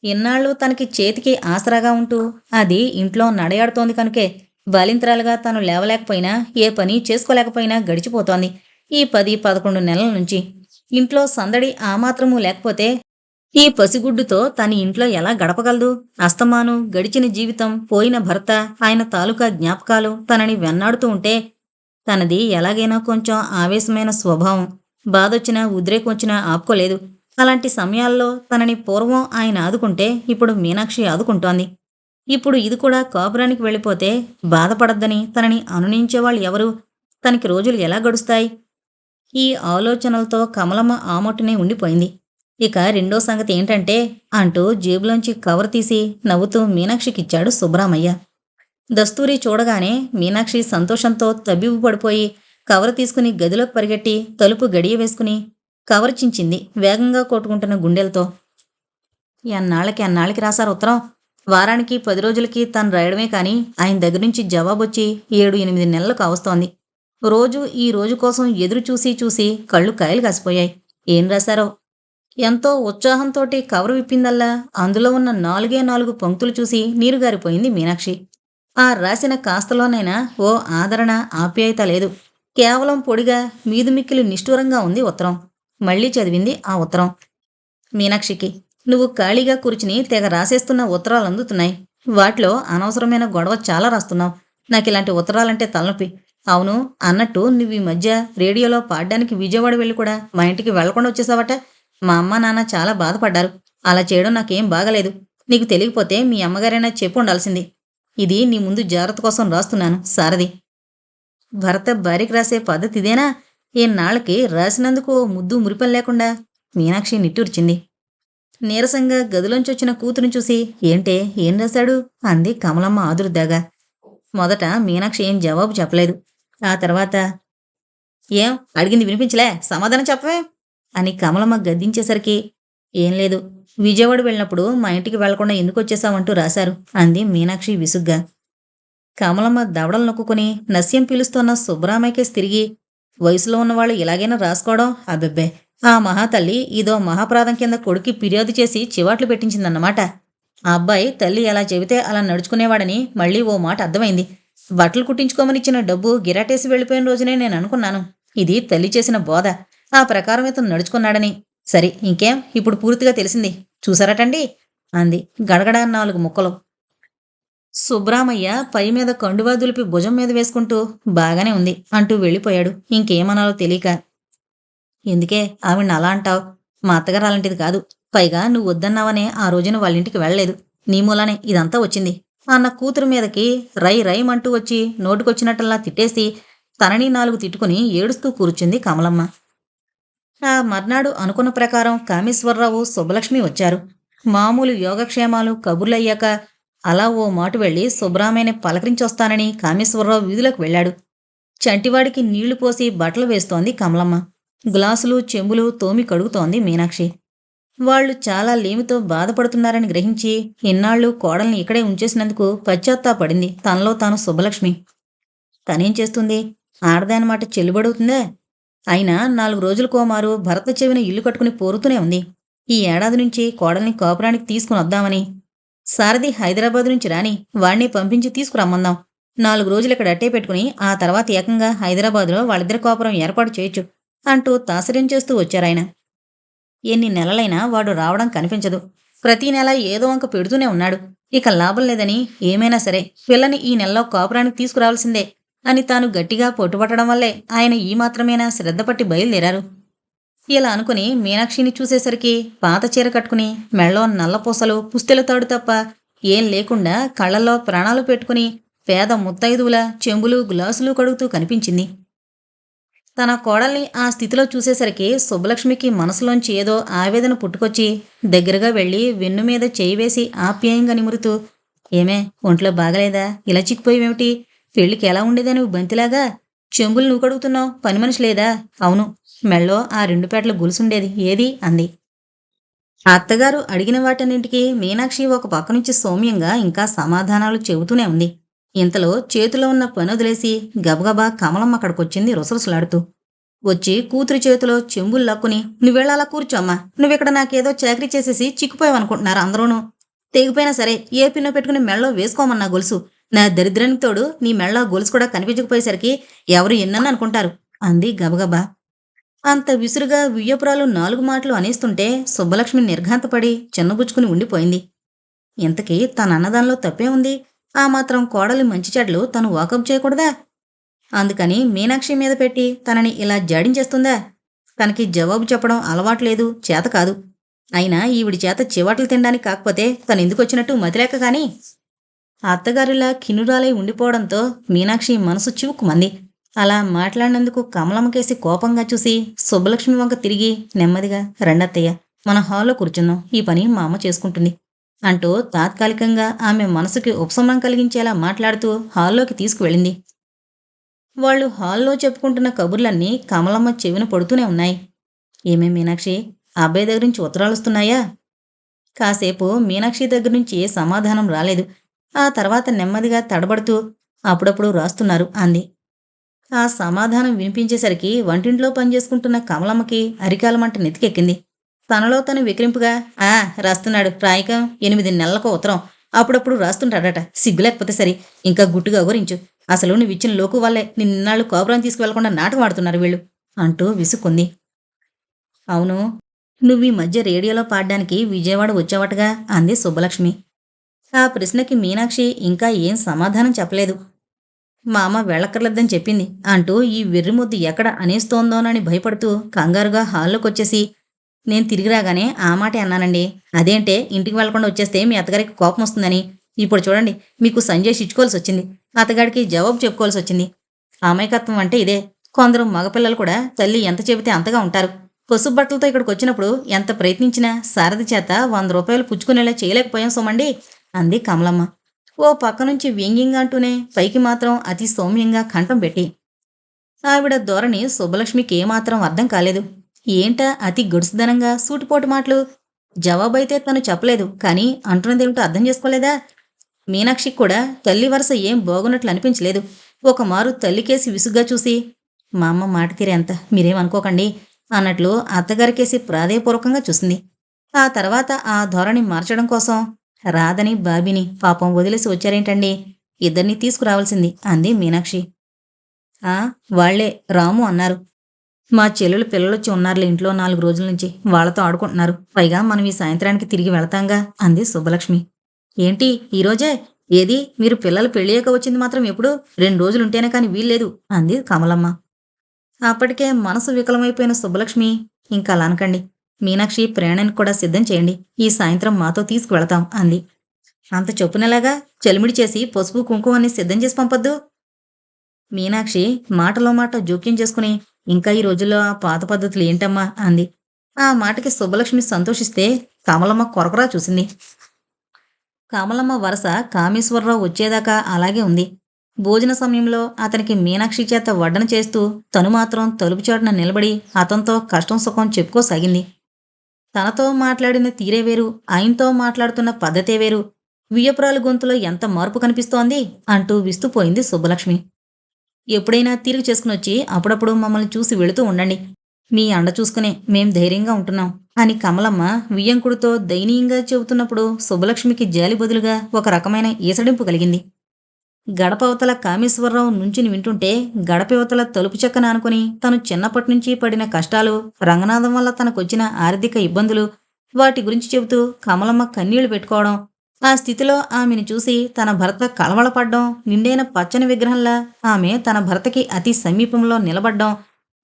ఇన్నాళ్ళు తనకి చేతికి ఆసరాగా ఉంటూ అది ఇంట్లో నడయాడుతోంది కనుకే బాలింతరాలుగా తను లేవలేకపోయినా, ఏ పని చేసుకోలేకపోయినా గడిచిపోతోంది ఈ 10-11 నెలల నుంచి. ఇంట్లో సందడి ఆ మాత్రమూ లేకపోతే ఈ పసిగుడ్డుతో తన ఇంట్లో ఎలా గడపగలదు? అస్తమాను గడిచిన జీవితం, పోయిన భర్త, ఆయన తాలూకా జ్ఞాపకాలు తనని వెన్నాడుతూ ఉంటే తనది ఎలాగైనా కొంచెం ఆవేశమైన స్వభావం. బాధొచ్చినా, ఉద్రేకం వచ్చినా ఆపుకోలేదు. అలాంటి సమయాల్లో తనని పూర్వం ఆయన ఆదుకుంటే ఇప్పుడు మీనాక్షి ఆదుకుంటోంది. ఇప్పుడు ఇది కూడా కాపురానికి వెళ్ళిపోతే బాధపడద్దని తనని అనునించేవాళ్ళు ఎవరు? తనకి రోజులు ఎలా గడుస్తాయి? ఈ ఆలోచనలతో కమలమ్మ ఆమట్టునే ఉండిపోయింది. ఇక రెండో సంగతి ఏంటంటే అంటూ జేబులోంచి కవర్ తీసి నవ్వుతూ మీనాక్షికిచ్చాడు సుబ్బరామయ్య. దస్తూరి చూడగానే మీనాక్షి సంతోషంతో తబ్బిబ్బు పడిపోయి కవర్ తీసుకుని గదిలోకి పరిగెట్టి తలుపు గడియ వేసుకుని కవర్ చించింది వేగంగా కొట్టుకుంటున్న గుండెలతో. ఎన్నాళ్ళకి రాశారు ఉత్తరం? వారానికి 10 రోజులకి తను రాయడమే కాని ఆయన దగ్గర నుంచి జవాబొచ్చి 7-8 నెలలు కావస్తోంది. రోజు ఈ రోజు కోసం ఎదురు చూసి చూసి కళ్ళు కాయలు కాసిపోయాయి. ఏం రాశారో? ఎంతో ఉత్సాహంతోటి కవరు విప్పిందల్లా అందులో ఉన్న 4 పంక్తులు చూసి నీరుగారిపోయింది మీనాక్షి. ఆ రాసిన కాస్తలోనైనా ఓ ఆదరణ, ఆప్యాయత లేదు. కేవలం పొడిగా, మీదుమిక్కిలి నిష్ఠూరంగా ఉంది ఉత్తరం. మళ్ళీ చదివింది ఆ ఉత్తరం. మీనాక్షికి, నువ్వు ఖాళీగా కూర్చుని తెగ రాసేస్తున్న ఉత్తరాలు అందుతున్నాయి. వాటిలో అనవసరమైన గొడవ చాలా రాస్తున్నావు. నాకిలాంటి ఉత్తరాలంటే తలనొప్పి. అవును, అన్నట్టు నువ్వు ఈ మధ్య రేడియోలో పాడ్డానికి విజయవాడ వెళ్ళి కూడా మా ఇంటికి వెళ్లకుండా వచ్చేసావట. మా అమ్మ నాన్న చాలా బాధపడ్డారు. అలా చేయడం నాకేం బాగలేదు. నీకు తెలియకపోతే మీ అమ్మగారైనా చెప్పు ఉండాల్సింది. ఇది నీ ముందు జాగ్రత్త కోసం రాస్తున్నాను. సారథి. భర్త భార్యకి రాసే పద్ధతి ఇదేనా? ఏన్నాళ్ళకి రాసినందుకు ఓ ముద్దు మురిపం లేకుండా. మీనాక్షి నిట్టూర్చింది. నీరసంగా గదిలోంచొచ్చిన కూతురుని చూసి ఏంటే, ఏం రాశాడు అంది కమలమ్మ ఆదుర్దాగా. మొదట మీనాక్షి ఏం జవాబు చెప్పలేదు. ఆ తర్వాత ఏం అడిగింది వినిపించలే, సమాధానం చెప్పవే అని కమలమ్మ గద్దించేసరికి ఏం లేదు, విజయవాడ వెళ్ళినప్పుడు మా ఇంటికి వెళ్లకుండా ఎందుకొచ్చేసావంటూ రాశారు అంది మీనాక్షి విసుగ్గా. కమలమ్మ దవడలు నొక్కుని నస్యం పీలుస్తున్న సుబ్బరామయ్యకేసి తిరిగి, వయసులో ఉన్నవాళ్ళు ఇలాగైనా రాసుకోవడం? అబ్బెబ్బే, ఆ మహాతల్లి ఇదో మహాప్రాదం కింద కొడుక్కి ఫిర్యాదు చేసి చివాట్లు పెట్టించిందన్నమాట. ఆ అబ్బాయి తల్లి ఎలా చెబితే అలా నడుచుకునేవాడని మళ్ళీ ఓ మాట అర్థమైంది. బట్టలు కుట్టించుకోమనిచ్చిన డబ్బు గిరాటేసి వెళ్ళిపోయిన రోజునే నేను అనుకున్నాను ఇది తల్లి చేసిన బోధ, ఆ ప్రకారం ఇతను నడుచుకున్నాడని. సరే, ఇంకేం, ఇప్పుడు పూర్తిగా తెలిసింది. చూసారటండి అంది గడగడ 4 ముక్కలు. సుబ్బరామయ్య పై మీద కండువా దులిపి భుజం మీద వేసుకుంటూ బాగానే ఉంది అంటూ వెళ్ళిపోయాడు ఇంకేమనాలో తెలియక. ఎందుకే ఆవిడ్ని అలా అంటావు? మా అత్తగారు అలాంటిది కాదు. పైగా నువ్వు వద్దన్నావనే ఆ రోజున వాళ్ళింటికి వెళ్ళలేదు. నీ మూలానే ఇదంతా వచ్చింది అన్న కూతురు మీదకి రై రైమంటూ వచ్చి నోటికొచ్చినట్టల్లా తిట్టేసి తనని 4 తిట్టుకుని ఏడుస్తూ కూర్చుంది కమలమ్మ. ఆ మర్నాడు అనుకున్న ప్రకారం కామేశ్వరరావు, సుబ్బలక్ష్మి వచ్చారు. మామూలు యోగక్షేమాలు కబుర్లయ్యాక అలా ఓ మాటు వెళ్ళి సుబ్బరామయ్యని పలకరించొస్తానని కామేశ్వరరావు వీధిలోకి వెళ్ళాడు. చంటివాడికి నీళ్లు పోసి బట్టలు వేస్తోంది కమలమ్మ. గ్లాసులు, చెంబులు తోమి కడుగుతోంది మీనాక్షి. వాళ్ళు చాలా లేమితో బాధపడుతున్నారని గ్రహించి ఇన్నాళ్ళు కోడల్ని ఇక్కడే ఉంచేసినందుకు పశ్చాత్తాపడింది తనలో తాను సుబ్బలక్ష్మి. తనేం చేస్తుంది? ఆడదానమాట చెల్లుబడుతుందే. అయినా 4 రోజులకోమారు భర్త చెవిన ఇల్లు కట్టుకుని పోరుతూనే ఉంది. ఈ ఏడాది నుంచి కోడల్ని కాపురానికి తీసుకుని వద్దామని. సారథి హైదరాబాద్ నుంచి రాని, వాణ్ణి పంపించి తీసుకురమ్మందాం. 4 రోజులు ఇక్కడ అట్టే పెట్టుకుని ఆ తర్వాత ఏకంగా హైదరాబాదులో వాళ్ళిద్దరి కాపురం ఏర్పాటు చేయొచ్చు అంటూ తాసర్యం చేస్తూ వచ్చారాయన. ఎన్ని నెలలైనా వాడు రావడం కనిపించదు. ప్రతి నెల ఏదో వంక పెడుతూనే ఉన్నాడు. ఇక లాభం లేదని ఏమైనా సరే పిల్లని ఈ నెలలో కాపురానికి తీసుకురావాల్సిందే అని తాను గట్టిగా పట్టుబట్టడం వల్లే ఆయన ఈ మాత్రమేనా శ్రద్ధ పట్టి బయలుదేరారు. ఇలా అనుకుని మీనాక్షిని చూసేసరికి పాత చీర కట్టుకుని మెళ్ళో నల్లపూసలు పుస్తెల తాడు తప్ప ఏం లేకుండా కళ్ళల్లో ప్రాణాలు పెట్టుకుని పేద ముత్తైదువుల చెంబులు గ్లాసులు కడుగుతూ కనిపించింది. తన కోడల్ని ఆ స్థితిలో చూసేసరికి సుబ్బలక్ష్మికి మనసులోంచి ఏదో ఆవేదన పుట్టుకొచ్చి దగ్గరగా వెళ్ళి వెన్ను మీద చేయి వేసి ఆప్యాయంగా నిమురుతూ, ఏమే, ఒంట్లో బాగలేదా? ఇలా చిక్కిపోయేవేమిటి? పెళ్ళికి ఎలా ఉండేదా నువ్వు బంతిలాగా? చెంబులు నువ్వు కడుగుతున్నావు, పని మనిషి లేదా? అవును, మెళ్ళో ఆ 2 పేటల గొలుసుండేది ఏది? అంది. ఆ అత్తగారు అడిగిన వాటన్నింటికీ మీనాక్షి ఒక పక్క నుంచి సౌమ్యంగా ఇంకా సమాధానాలు చెబుతూనే ఉంది. ఇంతలో చేతిలో ఉన్న పనొదిలేసి గబగబా కమలమ్మ అక్కడికొచ్చింది రుసరుసలాడుతూ. వచ్చి కూతురి చేతిలో చెంబులు లాక్కుని, నువ్వెళ్ళాలా కూర్చోమ్మా, నువ్విక్కడ నాకేదో చాకరీ చేసేసి చిక్కిపోయావనుకుంటున్నారు అందరూను. తెగిపోయినా సరే ఏ పిన్నో పెట్టుకుని మెళ్ళో వేసుకోమన్నా గొలుసు. నా దరిద్రానికి తోడు నీ మెళ్ళో గొలుసు కూడా కనిపించకపోయేసరికి ఎవరు ఎన్నని అనుకుంటారు అంది గబగబా. అంత విసురుగా వియ్యపురాలు 4 మాటలు అనేస్తుంటే సుబ్బలక్ష్మి నిర్ఘాంతపడి చిన్నబుచ్చుకుని ఉండిపోయింది. ఇంతకీ తనన్నదానిలో తప్పే ఉంది? ఆ మాత్రం కోడలి మంచి చెడ్లు తను వాకప్ చేయకూడదా? అందుకని మీనాక్షి మీద పెట్టి తనని ఇలా జాడించేస్తుందా? తనకి జవాబు చెప్పడం అలవాటు లేదు, చేత కాదు. అయినా ఈవిడి చేత చివాట్లు తినడానికి కాకపోతే తనెందుకొచ్చినట్టు మతిలేక కాని. ఆ అత్తగారిలా కినురాలై ఉండిపోవడంతో మీనాక్షి మనసు చివుక్కుమంది. అలా మాట్లాడినందుకు కమలమ్మకేసి కోపంగా చూసి సుబ్బలక్ష్మి వంక తిరిగి నెమ్మదిగా, రండత్తయ్య, మన హాల్లో కూర్చుందాం, ఈ పని మా అమ్మ చేసుకుంటుంది అంటూ తాత్కాలికంగా ఆమె మనసుకి ఉపశమనం కలిగించేలా మాట్లాడుతూ హాల్లోకి తీసుకువెళ్ళింది. వాళ్ళు హాల్లో చెప్పుకుంటున్న కబుర్లన్నీ కమలమ్మ చెవిన పడుతూనే ఉన్నాయి. ఏమే మీనాక్షి, ఆ అబ్బాయి దగ్గర నుంచి ఉత్తరాలొస్తున్నాయా? కాసేపు మీనాక్షి దగ్గర నుంచి ఏ సమాధానం రాలేదు. ఆ తర్వాత నెమ్మదిగా తడబడుతూ, అప్పుడప్పుడు రాస్తున్నారు అంది. ఆ సమాధానం వినిపించేసరికి వంటింట్లో పనిచేసుకుంటున్న కమలమ్మకి అరికాలమంట నెత్తికెక్కింది. తనలో తను వికరింపుగా, ఆ రాస్తున్నాడు, రాయకం 8 నెలలకో ఉత్తరం, అప్పుడప్పుడు రాస్తుంటాడట, సిగ్గులేకపోతే సరి, ఇంకా గుట్టుగా గురించు. అసలు నువ్విచ్చిన లోకు వల్లే నిన్నాళ్ళు కాపురం తీసుకువెళ్లకుండా నాటకం ఆడుతున్నారు వీళ్ళు అంటూ విసుక్కుంది. అవును, నువ్వీ మధ్య రేడియోలో పాడ్డానికి విజయవాడ వచ్చావటగా అంది సుబ్బలక్ష్మి. ఆ ప్రశ్నకి మీనాక్షి ఇంకా ఏం సమాధానం చెప్పలేదు. మా అమ్మ వెళ్ళక్కర్లేదని చెప్పింది అంటూ ఈ వెర్రిముద్దు ఎక్కడ అనేస్తోందోనని భయపడుతూ కంగారుగా హాల్లోకొచ్చేసి, నేను తిరిగి రాగానే ఆ మాటే అన్నానండి. అదేంటే ఇంటికి వెళ్లకుండా వచ్చేస్తే మీ అత్తగారికి కోపం వస్తుందని. ఇప్పుడు చూడండి, మీకు సంజయ్ ఇచ్చుకోవాల్సి వచ్చింది, అత్తగాడికి జవాబు చెప్పుకోవాల్సి వచ్చింది. అమాయకత్వం అంటే ఇదే. కొందరు మగపిల్లలు కూడా తల్లి ఎంత చెబితే అంతగా ఉంటారు. పసుపు బట్టలతో ఇక్కడికి వచ్చినప్పుడు ఎంత ప్రయత్నించినా సారథి చేత 100 రూపాయలు పుచ్చుకునేలా చేయలేకపోయాం సోమండి అంది కమలమ్మ. ఓ పక్క నుంచి వ్యంగ్యంగా అంటూనే పైకి మాత్రం అతి సౌమ్యంగా కంఠం పెట్టి. ఆవిడ ధోరణి సుబ్బలక్ష్మికి ఏమాత్రం అర్థం కాలేదు. ఏంటా అతి గడుసుదనంగా సూటిపోటు మాటలు? జవాబైతే తను చెప్పలేదు, కానీ అంటున్నదేమిటో అర్థం చేసుకోలేదా? మీనాక్షికి కూడా తల్లి వరస ఏం బాగున్నట్లు అనిపించలేదు. ఒకమారు తల్లికేసి విసుగ్గా చూసి, మా అమ్మ మాట తీరే అంత మీరేమనుకోకండి అన్నట్లు అత్తగారికేసి ప్రాధేయపూర్వకంగా చూసింది. ఆ తర్వాత ఆ ధోరణి మార్చడం కోసం, రాధని బాబీని పాపం వదిలేసి వచ్చారేంటండి, ఇద్దరినీ తీసుకురావాల్సింది అంది మీనాక్షి. ఆ, వాళ్లే రాము అన్నారు. మా చెల్లెలు పిల్లలొచ్చి ఉన్నారులే ఇంట్లో 4 రోజుల నుంచి, వాళ్లతో ఆడుకుంటున్నారు. పైగా మనం ఈ సాయంత్రానికి తిరిగి వెళతాంగా అంది సుబ్బలక్ష్మి. ఏంటి ఈరోజే? ఏది మీరు పిల్లలు పెళ్ళయ్యాక వచ్చింది మాత్రం ఎప్పుడు? 2 రోజులుంటేనే కాని వీల్లేదు అంది కమలమ్మ. అప్పటికే మనసు వికలమైపోయిన సుబ్బలక్ష్మి, ఇంకా అలా అనకండి, మీనాక్షి ప్రయాణానికి కూడా సిద్ధం చేయండి, ఈ సాయంత్రం మాతో తీసుకువెళతాం అంది. అంత చొప్పునెలాగా? చలిమిడి చేసి పసుపు కుంకుమని సిద్ధం చేసి పంపొద్దు. మీనాక్షి మాటలో మాట జోక్యం చేసుకుని, ఇంకా ఈ రోజుల్లో ఆ పాత పద్ధతులు ఏంటమ్మా అంది. ఆ మాటకి సుబ్బలక్ష్మి సంతోషిస్తే కమలమ్మ కొరకొరా చూసింది. కమలమ్మ వరస కామేశ్వరరావు వచ్చేదాకా అలాగే ఉంది. భోజన సమయంలో అతనికి మీనాక్షి చేత వడ్డన చేస్తూ తను మాత్రం తలుపు చాటున నిలబడి అతనితో కష్టం సుఖం చెప్పుకోసాగింది. తనతో మాట్లాడిన తీరే వేరు, ఆయనతో మాట్లాడుతున్న పద్ధతే వేరు. వియ్యపురాలు గొంతులో ఎంత మార్పు కనిపిస్తోంది అంటూ విస్తుపోయింది సుబ్బలక్ష్మి. ఎప్పుడైనా తీరిక చేసుకునొచ్చి అప్పుడప్పుడు మమ్మల్ని చూసి వెళుతూ ఉండండి. మీ అండ చూసుకునే మేం ధైర్యంగా ఉంటున్నాం అని కమలమ్మ వియ్యంకుడితో దయనీయంగా చెబుతున్నప్పుడు సుబ్బలక్ష్మికి జాలి బదులుగా ఒక రకమైన ఈసడింపు కలిగింది. గడపవతల కామేశ్వరరావు నుంచుని వింటుంటే గడపవతల తలుపు చెక్కన ఆనుకుని తను చిన్నప్పటినుంచి పడిన కష్టాలు, రంగనాథం వల్ల తనకొచ్చిన ఆర్థిక ఇబ్బందులు, వాటి గురించి చెబుతూ కమలమ్మ కన్నీళ్లు పెట్టుకోవడం, ఆ స్థితిలో ఆమెను చూసి తన భర్త కళవళపడ్డం, నిండైన పచ్చని విగ్రహంలా ఆమె తన భర్తకి అతి సమీపంలో నిలబడ్డం,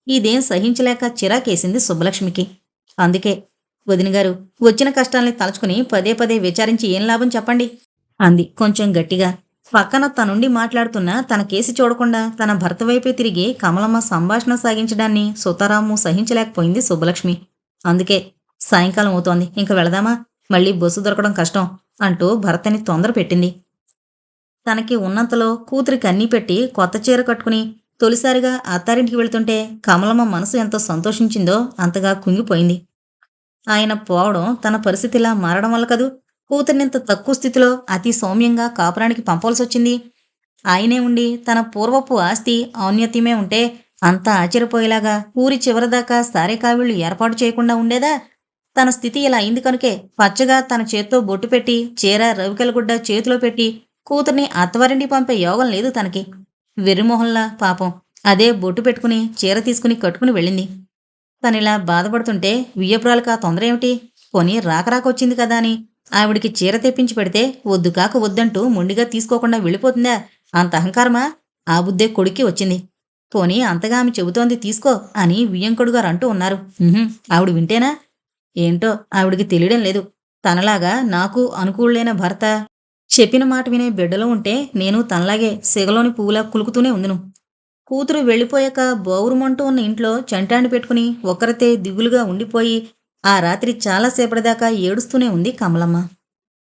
ఇదేం సహించలేక చిరాకేసింది సుబ్బలక్ష్మికి. అందుకే, వదినగారు, వచ్చిన కష్టాల్ని తలుచుకుని పదే పదే విచారించి ఏం లాభం చెప్పండి? అంది కొంచెం గట్టిగా. పక్కన తనుండి మాట్లాడుతున్న తన కేసి చూడకుండా తన భర్త వైపే తిరిగి కమలమ్మ సంభాషణ సాగించడాన్ని సుతారాము సహించలేకపోయింది సుబ్బలక్ష్మి. అందుకే, సాయంకాలం అవుతోంది, ఇంక వెళదామా? మళ్ళీ బస్సు దొరకడం కష్టం అంటూ భర్తని తొందర పెట్టింది. తనకి ఉన్నంతలో కూతురికి అన్నీ పెట్టి కొత్త చీర కట్టుకుని తొలిసారిగా అత్తారింటికి వెళ్తుంటే కమలమ్మ మనసు ఎంత సంతోషించిందో అంతగా కుంగిపోయింది. ఆయన పోవడం తన పరిస్థితిలా మారడం వల్ల కదూ కూతుర్నింత తక్కువ స్థితిలో అతి సౌమ్యంగా కాపురానికి పంపవలసొచ్చింది. ఆయనే ఉండి తన పూర్వపు ఆస్తి ఔన్నత్యమే ఉంటే అంతా ఆశ్చర్యపోయేలాగా ఊరి చివరిదాకా సారే కావిళ్లు ఏర్పాటు చేయకుండా ఉండేదా? తన స్థితి ఇలా అయింది కనుకే పచ్చగా తన చేత్తో బొట్టు పెట్టి చీర రవికెలగుడ్డ చేతిలో పెట్టి కూతుర్ని అత్తవారింటికి పంపే యోగం లేదు తనకి. వెర్రిమొహంలా పాపం అదే బొట్టు పెట్టుకుని చీర తీసుకుని కట్టుకుని వెళ్ళింది. తనిలా బాధపడుతుంటే వియ్యపురాలకా తొందరేమిటి? పోనీ రాకరాకొచ్చింది కదా అని ఆవిడికి చీర తెప్పించి పెడితే వద్దు కాక వద్దంటూ మొండిగా తీసుకోకుండా వెళ్ళిపోతుందా? అంత అహంకారమా? ఆ బుద్ధే కొడుక్కి వచ్చింది. పోనీ అంతగా ఆమె చెబుతోంది తీసుకో అని వియ్యంకుడు గారు అంటూ ఉన్నారు. ఆవిడ వింటేనా? ఏంటో ఆవిడికి తెలియడం లేదు. తనలాగా నాకు అనుకూలుడైన భర్త చెప్పిన మాట వినే బిడ్డలో ఉంటే నేను తనలాగే సిగలోని పువ్వులా కులుకుతూనే ఉందును. కూతురు వెళ్ళిపోయాక బోవురుమంటూ ఉన్న ఇంట్లో చంటాన్ని పెట్టుకుని ఒక్కరితే దిగులుగా ఉండిపోయి ఆ రాత్రి చాలాసేపటిదాకా ఏడుస్తూనే ఉంది కమలమ్మ.